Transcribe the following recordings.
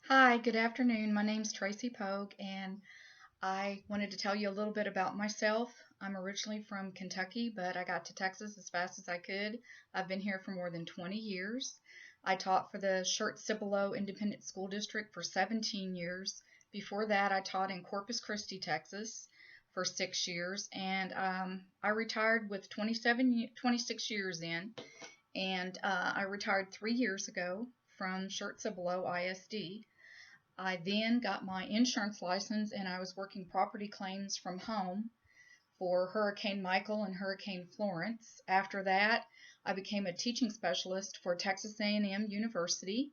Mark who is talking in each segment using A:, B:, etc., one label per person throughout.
A: Hi, good afternoon. My name's Tracey Pogue, and I wanted to tell you a little bit about myself. I'm originally from Kentucky, but I got to Texas as fast as I could. I've been here for more than 20 years. I taught for the Shirt-Cibolo Independent School District for 17 years. Before that, I taught in Corpus Christi, Texas for 6 years, and I retired with 26 years in, and I retired 3 years ago from Shirt-Cibolo ISD. I then got my insurance license and I was working property claims from home for Hurricane Michael and Hurricane Florence. After that, I became a teaching specialist for Texas A&M University,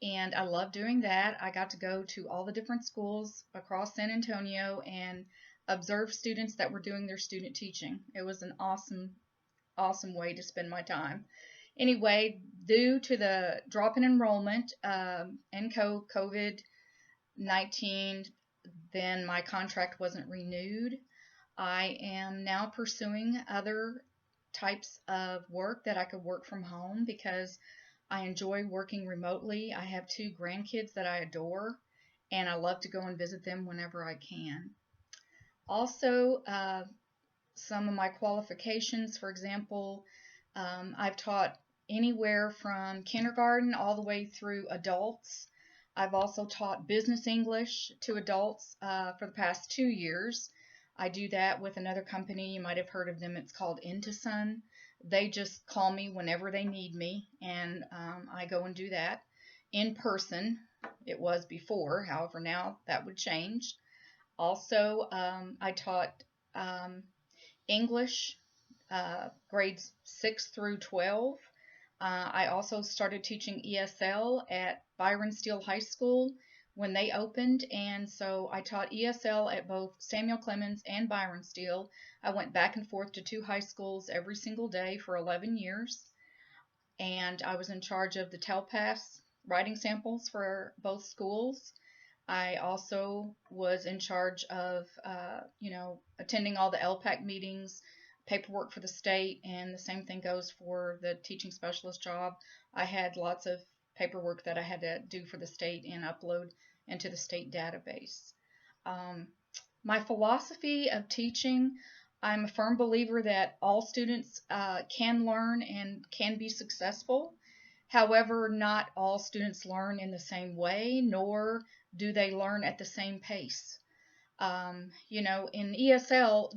A: and I love doing that. I got to go to all the different schools across San Antonio and observe students that were doing their student teaching. It was an awesome way to spend my time. Anyway, due to the drop in enrollment and COVID 19, then my contract wasn't renewed. I am now pursuing other types of work that I could work from home because I enjoy working remotely. I have two grandkids that I adore, and I love to go and visit them whenever I can. Also, some of my qualifications, for example, I've taught anywhere from kindergarten all the way through adults. I've also taught business English to adults for the past 2 years. I do that with another company. You might have heard of them. It's called Intusun. They just call me whenever they need me, and I go and do that in person. It was before, however, now that would change. Also, I taught English grades 6 through 12. I also started teaching ESL at Byron Steele High School when they opened, and so I taught ESL at both Samuel Clemens and Byron Steele. I went back and forth to two high schools every single day for 11 years, and I was in charge of the TELPAS writing samples for both schools. I also was in charge of, attending all the LPAC meetings, paperwork for the state, and the same thing goes for the teaching specialist job. I had lots of paperwork that I had to do for the state and upload into the state database. Um, my philosophy of teaching, I'm a firm believer that all students can learn and can be successful. However, not all students learn in the same way, nor do they learn at the same pace. In ESL,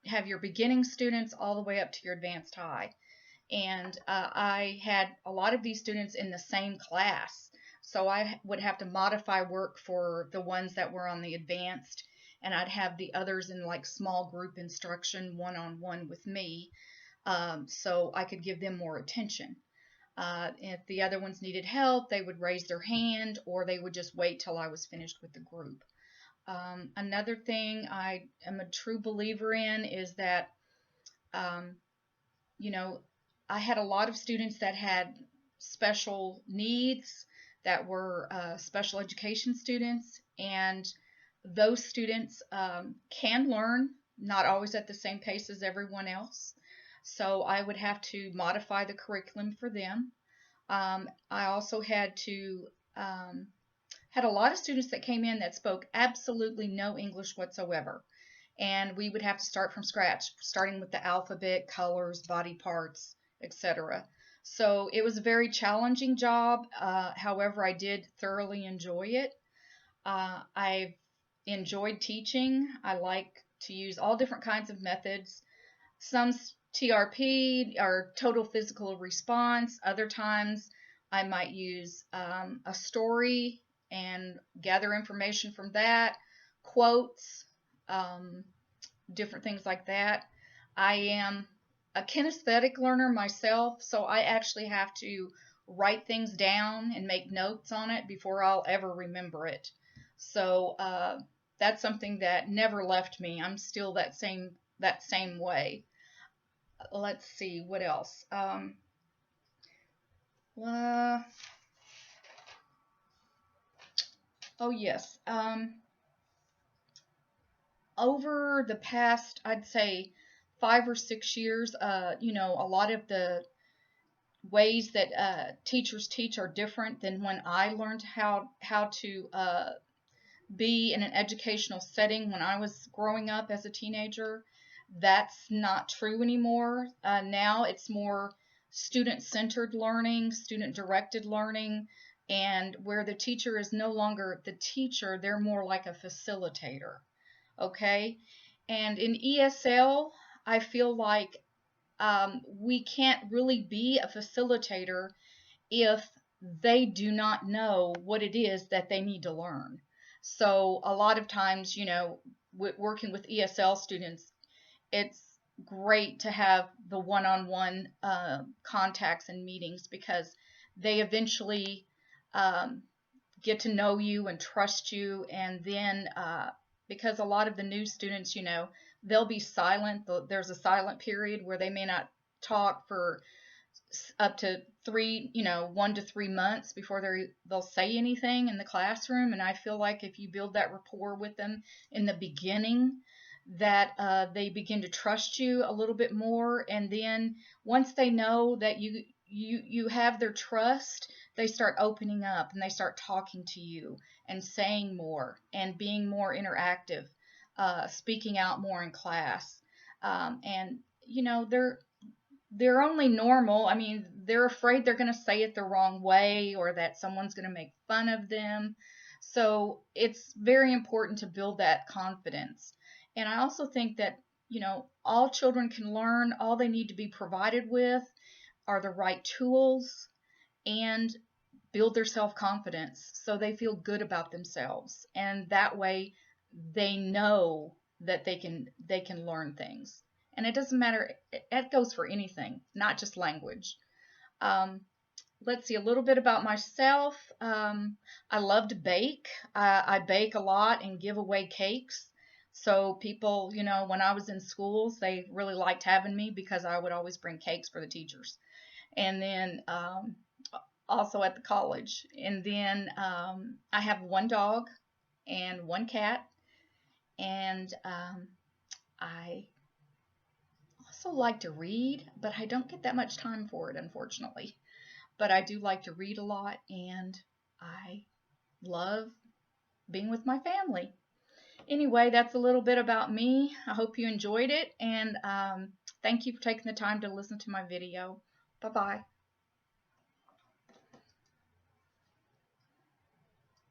A: have your beginning students all the way up to your advanced high. And I had a lot of these students in the same class. So I would have to modify work for the ones that were on the advanced, and I'd have the others in like small group instruction, one-on-one with me, so I could give them more attention. If the other ones needed help, they would raise their hand or they would just wait till I was finished with the group. Another thing I am a true believer in is that, um, you know, I had a lot of students that had special needs that were special education students, and those students can learn, not always at the same pace as everyone else. So I would have to modify the curriculum for them. I also had a lot of students that came in that spoke absolutely no English whatsoever. And we would have to start from scratch, starting with the alphabet, colors, body parts, etc. So it was a very challenging job. However, I did thoroughly enjoy it. I enjoyed teaching. I like to use all different kinds of methods. Some TRP or total physical response. Other times I might use a story and gather information from that, quotes, um, different things like that. I am a kinesthetic learner myself, so I actually have to write things down and make notes on it before I'll ever remember it. So that's something that never left me. I'm still that same way. Let's see what else. Uh, oh yes. Over the past, I'd say 5 or 6 years, a lot of the ways that teachers teach are different than when I learned how to be in an educational setting when I was growing up as a teenager. That's not true anymore. Now it's more student-centered learning, student-directed learning, and where the teacher is no longer the teacher, they're more like a facilitator. Okay? And in ESL, I feel like we can't really be a facilitator if they do not know what it is that they need to learn. So a lot of times, working with ESL students, it's great to have the one-on-one contacts and meetings because they eventually um, get to know you and trust you. And then because a lot of the new students, they'll be silent. There's a silent period where they may not talk for up to 1 to 3 months before they'll say anything in the classroom. And I feel like if you build that rapport with them in the beginning, that they begin to trust you a little bit more. And then once they know that you have their trust, they start opening up and they start talking to you and saying more and being more interactive, speaking out more in class. And they're only normal. I mean, they're afraid they're going to say it the wrong way or that someone's going to make fun of them. So it's very important to build that confidence. And I also think that, all children can learn. All they need to be provided with are the right tools and build their self-confidence so they feel good about themselves. And that way they know that they can learn things. And it doesn't matter, it goes for anything, not just language. Um, let's see, a little bit about myself. I love to bake. I bake a lot and give away cakes. So people, when I was in schools, they really liked having me because I would always bring cakes for the teachers. And then also at the college. And then I have one dog and one cat. And I also like to read, but I don't get that much time for it, unfortunately. But I do like to read a lot, and I love being with my family. Anyway, that's a little bit about me. I hope you enjoyed it, and thank you for taking the time to listen to my video. Bye-bye.